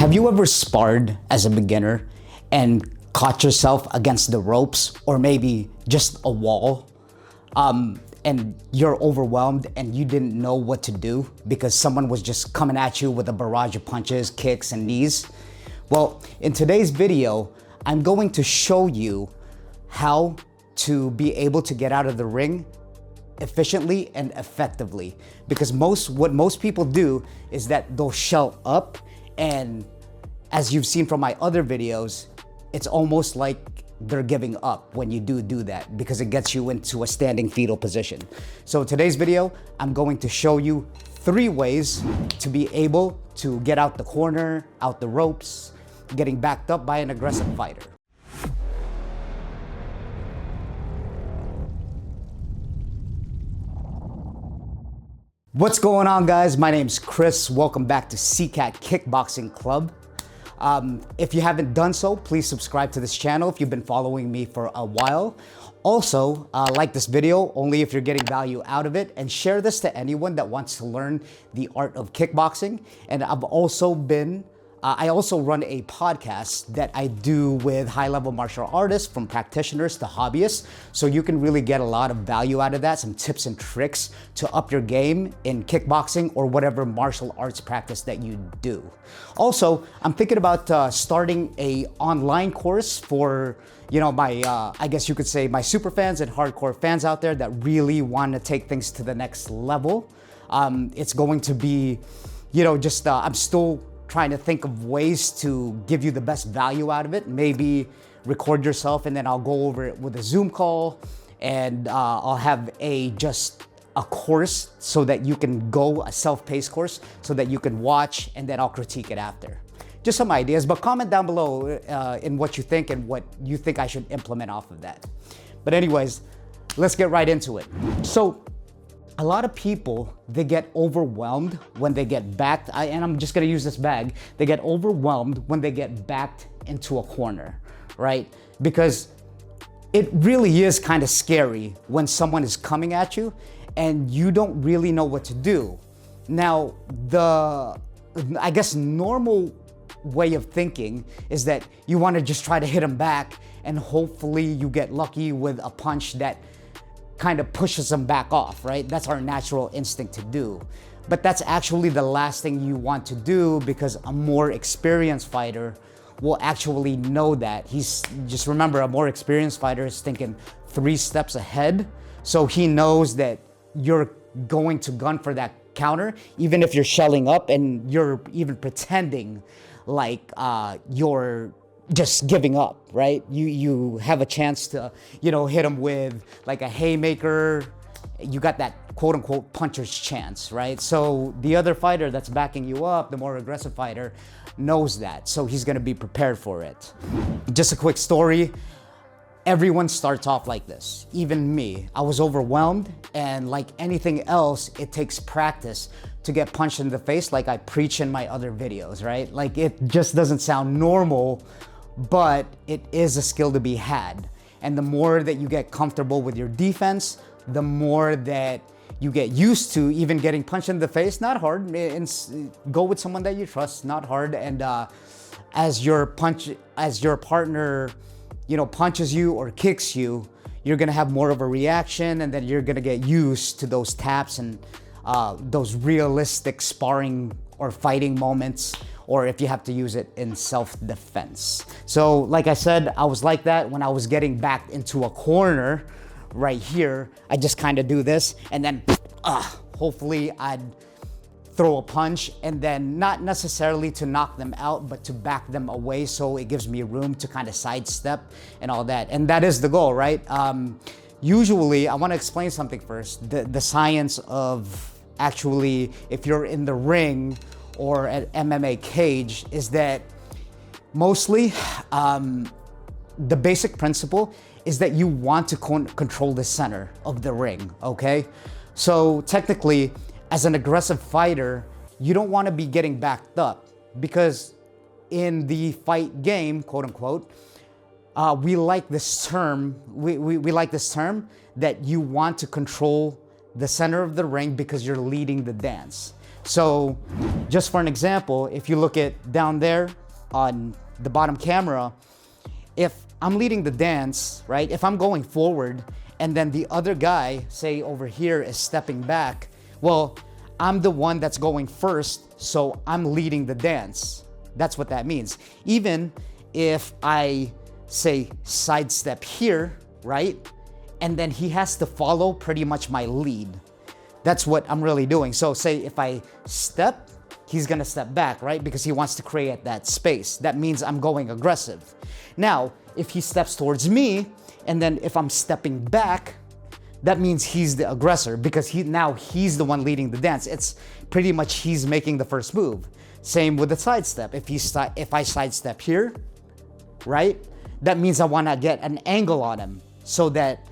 Have you ever sparred as a beginner and caught yourself against the ropes or maybe just a wall and you're overwhelmed and you didn't know what to do because someone was just coming at you with a barrage of punches, kicks, and knees? Well, in today's video, I'm going to show you how to be able to get out of the ring efficiently and effectively, because what most people do is that they'll shell up, and as you've seen from my other videos, it's almost like they're giving up when you do that because it gets you into a standing fetal position. So today's video, I'm going to show you 3 ways to be able to get out the corner, out the ropes, getting backed up by an aggressive fighter. What's going on, guys? My name's Chris. Welcome back to Sicat Kickboxing Club. If you haven't done so, please subscribe to this channel if you've been following me for a while. Also, like this video only if you're getting value out of it, and share this to anyone that wants to learn the art of kickboxing. And I also run a podcast that I do with high-level martial artists, from practitioners to hobbyists. So you can really get a lot of value out of that, some tips and tricks to up your game in kickboxing or whatever martial arts practice that you do. Also, I'm thinking about starting a online course for, my, I guess you could say, my super fans and hardcore fans out there that really want to take things to the next level. It's going to be, I'm still trying to think of ways to give you the best value out of it. Maybe record yourself and then I'll go over it with a Zoom call, and I'll have just a course so that you can go, a self-paced course, so that you can watch and then I'll critique it after. Just some ideas, but comment down below in what you think and what you think I should implement off of that. But anyways, let's get right into it. So, a lot of people, they get overwhelmed when they get backed, and I'm just gonna use this bag, they get overwhelmed when they get backed into a corner, right? Because it really is kind of scary when someone is coming at you and you don't really know what to do. Now, I guess normal way of thinking is that you wanna just try to hit them back and hopefully you get lucky with a punch that kind of pushes them back off, right? That's our natural instinct to do. But that's actually the last thing you want to do, because a more experienced fighter will actually know that. Just remember, a more experienced fighter is thinking 3 steps ahead. So he knows that you're going to gun for that counter, even if you're shelling up and you're even pretending like you're just giving up, right? You have a chance to, hit them with like a haymaker. You got that quote unquote puncher's chance, right? So the other fighter that's backing you up, the more aggressive fighter, knows that. So he's gonna be prepared for it. Just a quick story. Everyone starts off like this, even me. I was overwhelmed, and like anything else, it takes practice to get punched in the face, like I preach in my other videos, right? Like, it just doesn't sound normal, but it is a skill to be had. And the more that you get comfortable with your defense, the more that you get used to even getting punched in the face. Not hard. Go with someone that you trust, not hard. And as your partner, punches you or kicks you, you're gonna have more of a reaction, and then you're gonna get used to those taps and those realistic sparring or fighting moments, or if you have to use it in self-defense. So like I said, I was like that when I was getting backed into a corner right here. I just kind of do this, and then hopefully I'd throw a punch, and then not necessarily to knock them out, but to back them away so it gives me room to kind of sidestep and all that. And that is the goal, right? Usually, I want to explain something first. The science of actually, if you're in the ring or at MMA cage, is that mostly the basic principle is that you want to control the center of the ring, okay? So technically, as an aggressive fighter, you don't want to be getting backed up, because in the fight game, quote unquote, we like this term that you want to control the center of the ring because you're leading the dance. So just for an example, if you look at down there on the bottom camera, if I'm leading the dance, right? If I'm going forward and then the other guy, say over here, is stepping back, well, I'm the one that's going first, so I'm leading the dance. That's what that means. Even if I say sidestep here, right? And then he has to follow pretty much my lead. That's what I'm really doing. So say if I step, he's gonna step back, right? Because he wants to create that space. That means I'm going aggressive. Now, if he steps towards me, and then if I'm stepping back, that means he's the aggressor because he's the one leading the dance. It's pretty much he's making the first move. Same with the sidestep. If I sidestep here, right? That means I wanna get an angle on him so that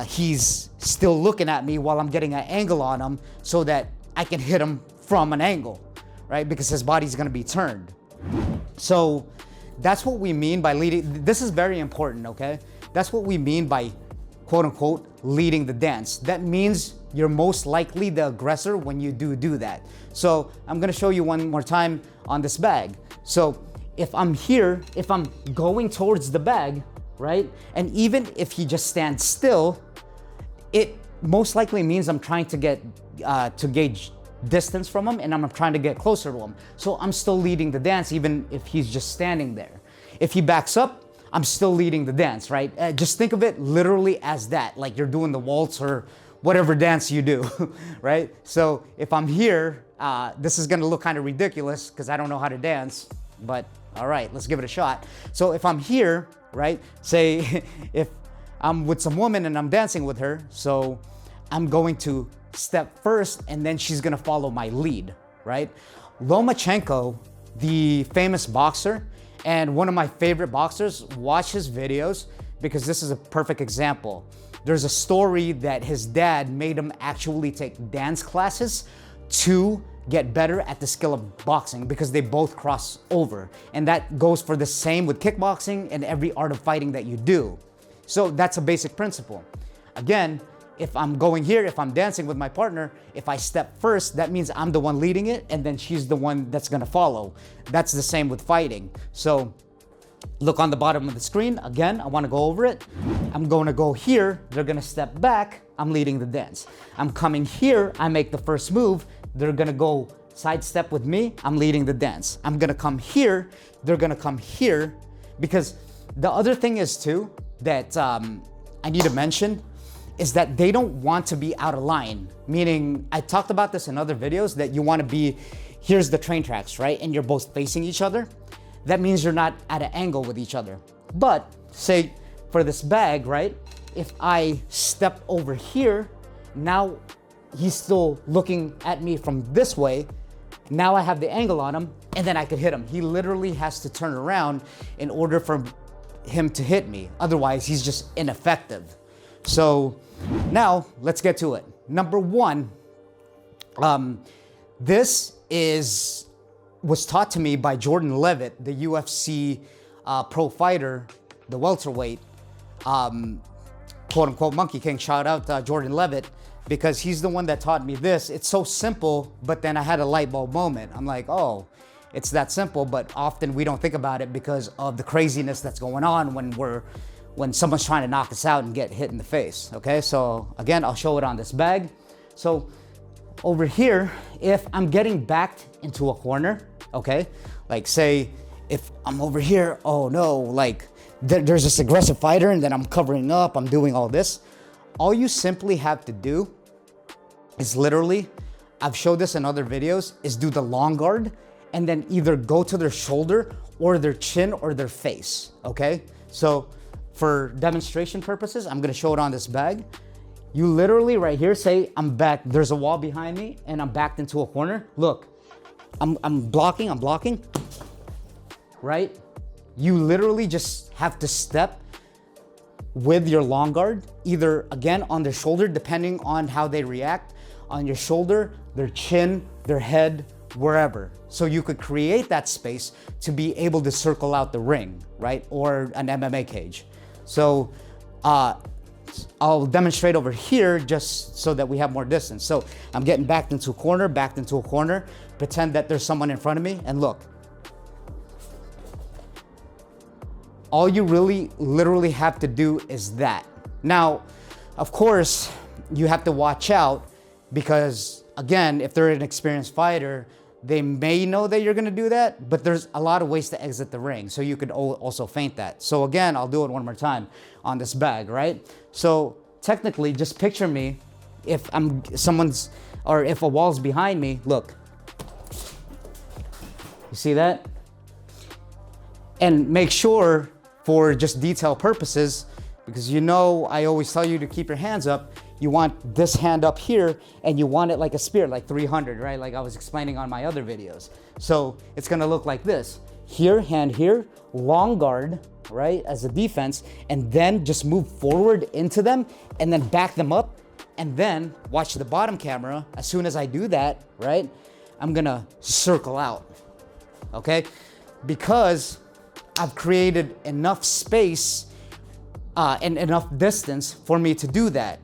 he's still looking at me while I'm getting an angle on him so that I can hit him from an angle, right? Because his body's gonna be turned. So that's what we mean by leading. This is very important, okay? That's what we mean by quote unquote leading the dance. That means you're most likely the aggressor when you do that. So I'm gonna show you one more time on this bag. So if I'm here, if I'm going towards the bag, right? And even if he just stands still, it most likely means I'm trying to get to gauge distance from him and I'm trying to get closer to him. So I'm still leading the dance even if he's just standing there. If he backs up, I'm still leading the dance, right? Just think of it literally as that, like you're doing the waltz or whatever dance you do, right? So if I'm here, this is gonna look kind of ridiculous because I don't know how to dance, but all right, let's give it a shot. So if I'm here, right? Say if I'm with some woman and I'm dancing with her, so I'm going to step first and then she's gonna follow my lead, right? Lomachenko, the famous boxer and one of my favorite boxers, watch his videos because this is a perfect example. There's a story that his dad made him actually take dance classes to get better at the skill of boxing because they both cross over. And that goes for the same with kickboxing and every art of fighting that you do. So that's a basic principle. Again, if I'm going here, if I'm dancing with my partner, if I step first, that means I'm the one leading it and then she's the one that's gonna follow. That's the same with fighting. So look on the bottom of the screen. Again, I wanna go over it. I'm gonna go here, they're gonna step back, I'm leading the dance. I'm coming here, I make the first move, they're gonna go sidestep with me, I'm leading the dance. I'm gonna come here, they're gonna come here, because the other thing is too, that I need to mention, is that they don't want to be out of line. Meaning, I talked about this in other videos, that you wanna be, here's the train tracks, right? And you're both facing each other. That means you're not at an angle with each other. But say for this bag, right? If I step over here, now he's still looking at me from this way. Now I have the angle on him and then I could hit him. He literally has to turn around in order for him to hit me. Otherwise, he's just ineffective. So now let's get to it. Number one, this was taught to me by Jordan Levitt, the UFC pro fighter, the welterweight, quote unquote Monkey King. Shout out Jordan Levitt, because he's the one that taught me this. It's so simple, but then I had a light bulb moment. I'm like, oh, it's that simple, but often we don't think about it because of the craziness that's going on when someone's trying to knock us out and get hit in the face, okay? So again, I'll show it on this bag. So over here, if I'm getting backed into a corner, okay? Like say, if I'm over here, oh no, like there's this aggressive fighter and then I'm covering up, I'm doing all this. All you simply have to do is literally, I've showed this in other videos, is do the long guard and then either go to their shoulder or their chin or their face, okay? So for demonstration purposes, I'm gonna show it on this bag. You literally right here say, I'm back, there's a wall behind me and I'm backed into a corner. Look, I'm blocking, right? You literally just have to step with your long guard, either again on their shoulder, depending on how they react, on your shoulder, their chin, their head, wherever. So you could create that space to be able to circle out the ring, right? Or an MMA cage. So I'll demonstrate over here just so that we have more distance. So I'm getting backed into a corner, pretend that there's someone in front of me, and look. All you really literally have to do is that. Now, of course, you have to watch out because, again, if they're an experienced fighter, they may know that you're gonna do that, but there's a lot of ways to exit the ring. So you could also feint that. So again, I'll do it one more time on this bag, right? So technically, just picture me if if a wall's behind me, look. You see that? And make sure, for just detail purposes, because you know I always tell you to keep your hands up, you want this hand up here and you want it like a spear, like 300, right? Like I was explaining on my other videos. So it's gonna look like this. Here, hand here, long guard, right, as a defense, and then just move forward into them and then back them up, and then watch the bottom camera. As soon as I do that, right, I'm gonna circle out, okay? Because I've created enough space and enough distance for me to do that.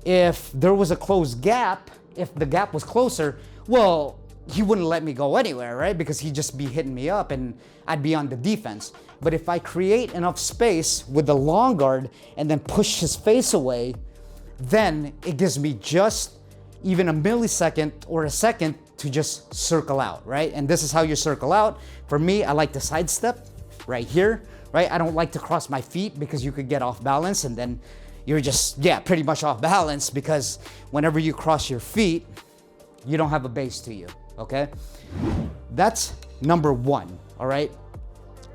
If there was a closed gap, if the gap was closer, well, he wouldn't let me go anywhere, right? Because he'd just be hitting me up and I'd be on the defense. But if I create enough space with the long guard and then push his face away, then it gives me just even a millisecond or a second to just circle out, right? And this is how you circle out. For me, I like to sidestep right here, right? I don't like to cross my feet because you could get off balance and then you're just, yeah, pretty much off balance, because whenever you cross your feet, you don't have a base to you, okay? That's number one, all right?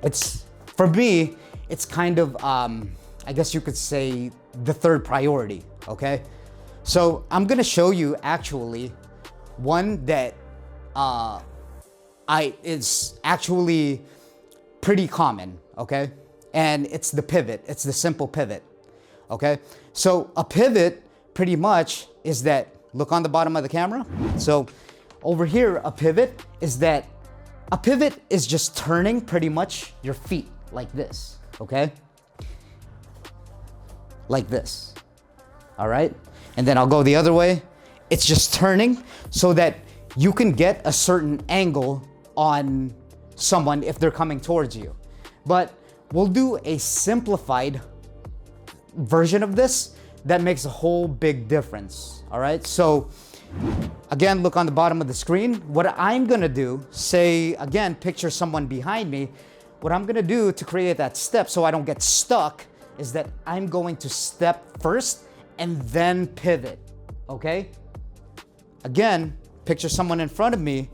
It's, for me, it's kind of, I guess you could say the third priority, okay? So I'm gonna show you actually one that is actually pretty common, okay? And it's the pivot, it's the simple pivot. Okay, so a pivot pretty much is that, look on the bottom of the camera. So over here, a pivot is just turning pretty much your feet like this, okay? Like this, all right? And then I'll go the other way. It's just turning so that you can get a certain angle on someone if they're coming towards you. But we'll do a simplified version of this that makes a whole big difference, all right? So again, look on the bottom of the screen. What I'm gonna do, say again, picture someone behind me. What I'm gonna do to create that step so I don't get stuck is that I'm going to step first and then pivot, okay? Again, picture someone in front of me.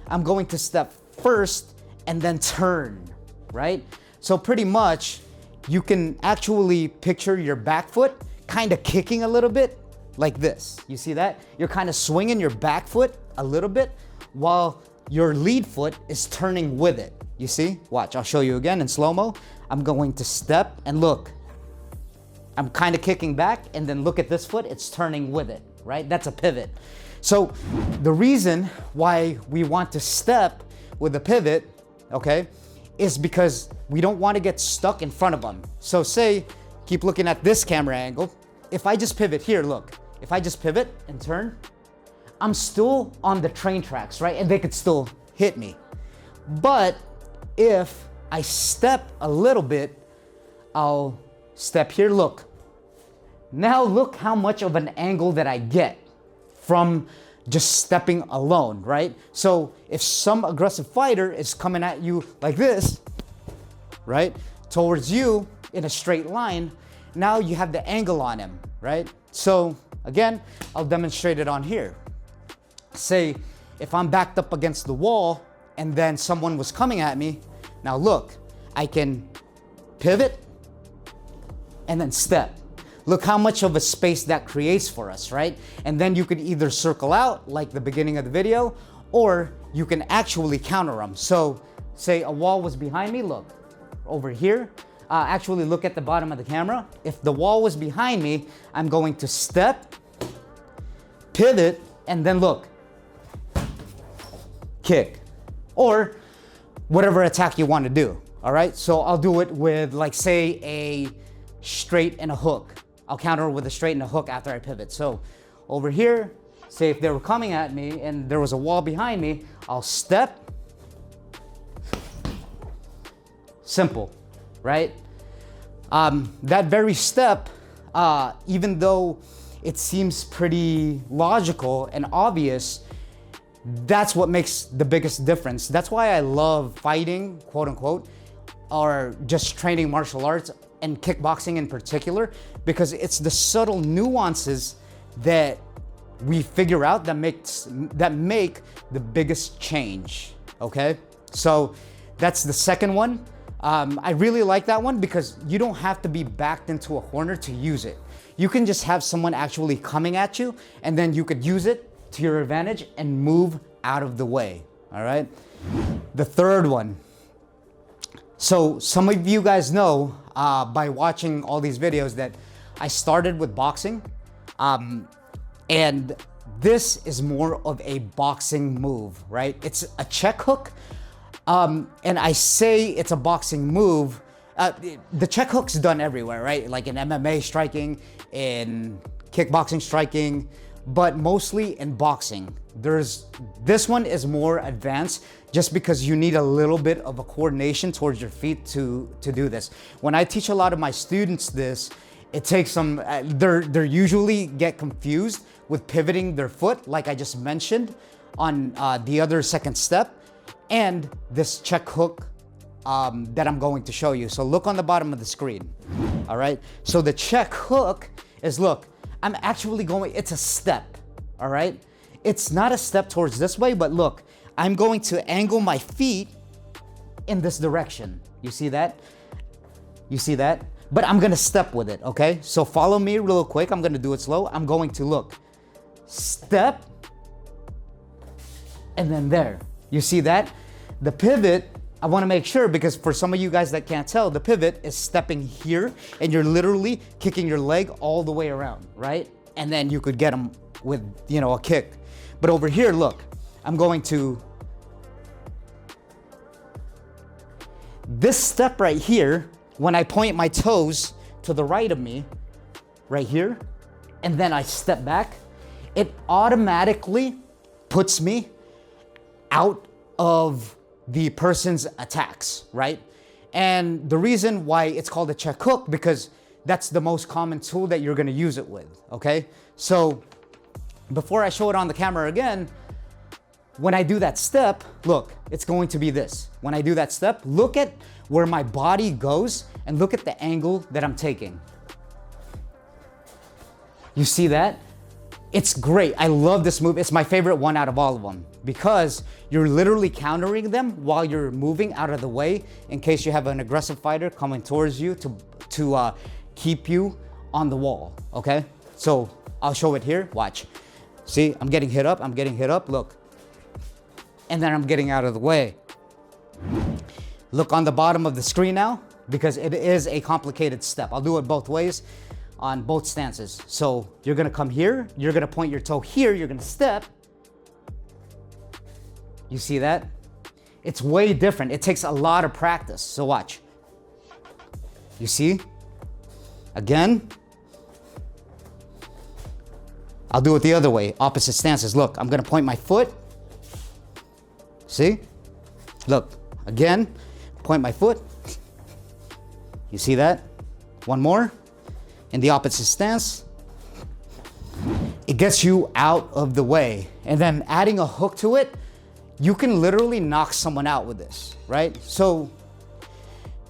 I'm going to step first and then turn, right? So pretty much, you can actually picture your back foot kind of kicking a little bit like this. You see that? You're kind of swinging your back foot a little bit while your lead foot is turning with it. You see? Watch, I'll show you again in slow-mo. I'm going to step and look. I'm kind of kicking back and then look at this foot, it's turning with it, right? That's a pivot. So the reason why we want to step with a pivot, okay, is because we don't want to get stuck in front of them. So say, keep looking at this camera angle. If I just pivot here, look, if I just pivot and turn, I'm still on the train tracks, right? And they could still hit me. But if I step a little bit, I'll step here, look. Now look how much of an angle that I get from just stepping alone, right? So if some aggressive fighter is coming at you like this, right, towards you in a straight line, now you have the angle on him, right? So again, I'll demonstrate it on here. Say if I'm backed up against the wall and then someone was coming at me, now look, I can pivot and then step. Look how much of a space that creates for us, right? And then you could either circle out like the beginning of the video, or you can actually counter them. So say a wall was behind me, look, over here. Actually look at the bottom of the camera. If the wall was behind me, I'm going to step, pivot, and then look, kick, or whatever attack you want to do, all right? So I'll do it with, like, say a straight and a hook. I'll counter with a straight and a hook after I pivot. So over here, say if they were coming at me and there was a wall behind me, I'll step. Simple, right? That very step, even though it seems pretty logical and obvious, that's what makes the biggest difference. That's why I love fighting, quote unquote, or just training martial arts and kickboxing in particular, because it's the subtle nuances that we figure out that make the biggest change, okay? So that's the second one. I really like that one because you don't have to be backed into a corner to use it. You can just have someone actually coming at you, and then you could use it to your advantage and move out of the way, all right? The third one. So some of you guys know by watching all these videos that I started with boxing, and this is more of a boxing move, right? It's a check hook, and I say it's a boxing move. The check hook's done everywhere, right? Like in MMA striking, in kickboxing striking, but mostly in boxing. This one is more advanced just because you need a little bit of a coordination towards your feet to do this. When I teach a lot of my students this, it takes some, they usually get confused with pivoting their foot, like I just mentioned on the other second step, and this check hook that I'm going to show you. So look on the bottom of the screen, all right? So the check hook is, look, I'm actually going, it's a step, all right? It's not a step towards this way, but look, I'm going to angle my feet in this direction. You see that? You see that? But I'm gonna step with it, okay? So follow me real quick. I'm gonna do it slow. I'm going to look, step, and then there. You see that? The pivot, I wanna make sure, because for some of you guys that can't tell, the pivot is stepping here, and you're literally kicking your leg all the way around, right? And then you could get them with, you know, a kick. But over here, look, I'm going to, this step right here, when I point my toes to the right of me, right here, and then I step back, it automatically puts me out of the person's attacks, right? And the reason why it's called a check hook, because that's the most common tool that you're gonna use it with, okay? So before I show it on the camera again, when I do that step, look, it's going to be this. When I do that step, look at where my body goes and look at the angle that I'm taking. You see that? It's great. I love this move. It's my favorite one out of all of them because you're literally countering them while you're moving out of the way in case you have an aggressive fighter coming towards you to keep you on the wall, okay? So I'll show it here, watch. See, I'm getting hit up, look. And then I'm getting out of the way. Look on the bottom of the screen now, because it is a complicated step. I'll do it both ways on both stances. So you're gonna come here, you're gonna point your toe here, you're gonna step. You see that? It's way different. It takes a lot of practice. So watch. You see? Again. I'll do it the other way, opposite stances. Look, I'm gonna point my foot. See? Look, again, point my foot. You see that? One more. In the opposite stance. It gets you out of the way. And then adding a hook to it, you can literally knock someone out with this, right? So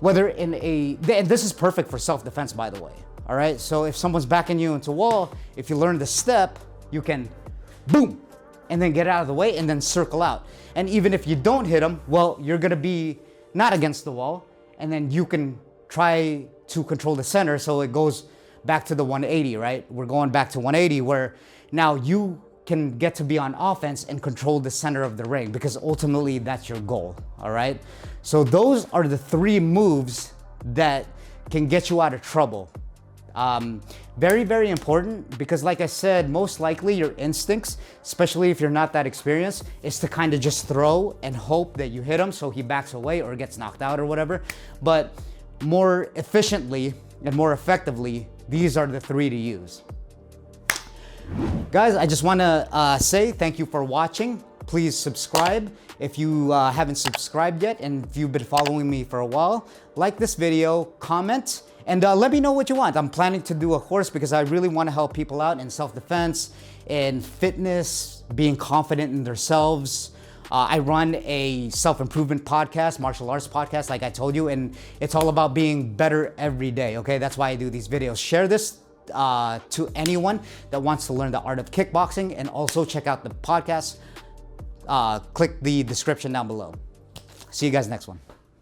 whether in a, and this is perfect for self-defense, by the way, all right? So if someone's backing you into a wall, if you learn the step, you can boom, and then get out of the way and then circle out. And even if you don't hit them, well, you're gonna be not against the wall, and then you can try to control the center so it goes back to the 180, right? We're going back to 180 where now you can get to be on offense and control the center of the ring because ultimately that's your goal, all right? So those are the three moves that can get you out of trouble. Very, very important because like I said, most likely your instincts, especially if you're not that experienced, is to kind of just throw and hope that you hit him so he backs away or gets knocked out or whatever. But more efficiently and more effectively, These are the 3 to use. Guys, I just want to say thank you for watching. Please subscribe if you haven't subscribed yet, and if you've been following me for a while. Like this video, comment, and let me know what you want. I'm planning to do a course because I really want to help people out in self-defense, in fitness, being confident in themselves. I run a self-improvement podcast, martial arts podcast, like I told you, and it's all about being better every day, okay? That's why I do these videos. Share this to anyone that wants to learn the art of kickboxing, and also check out the podcast. Click the description down below. See you guys next one.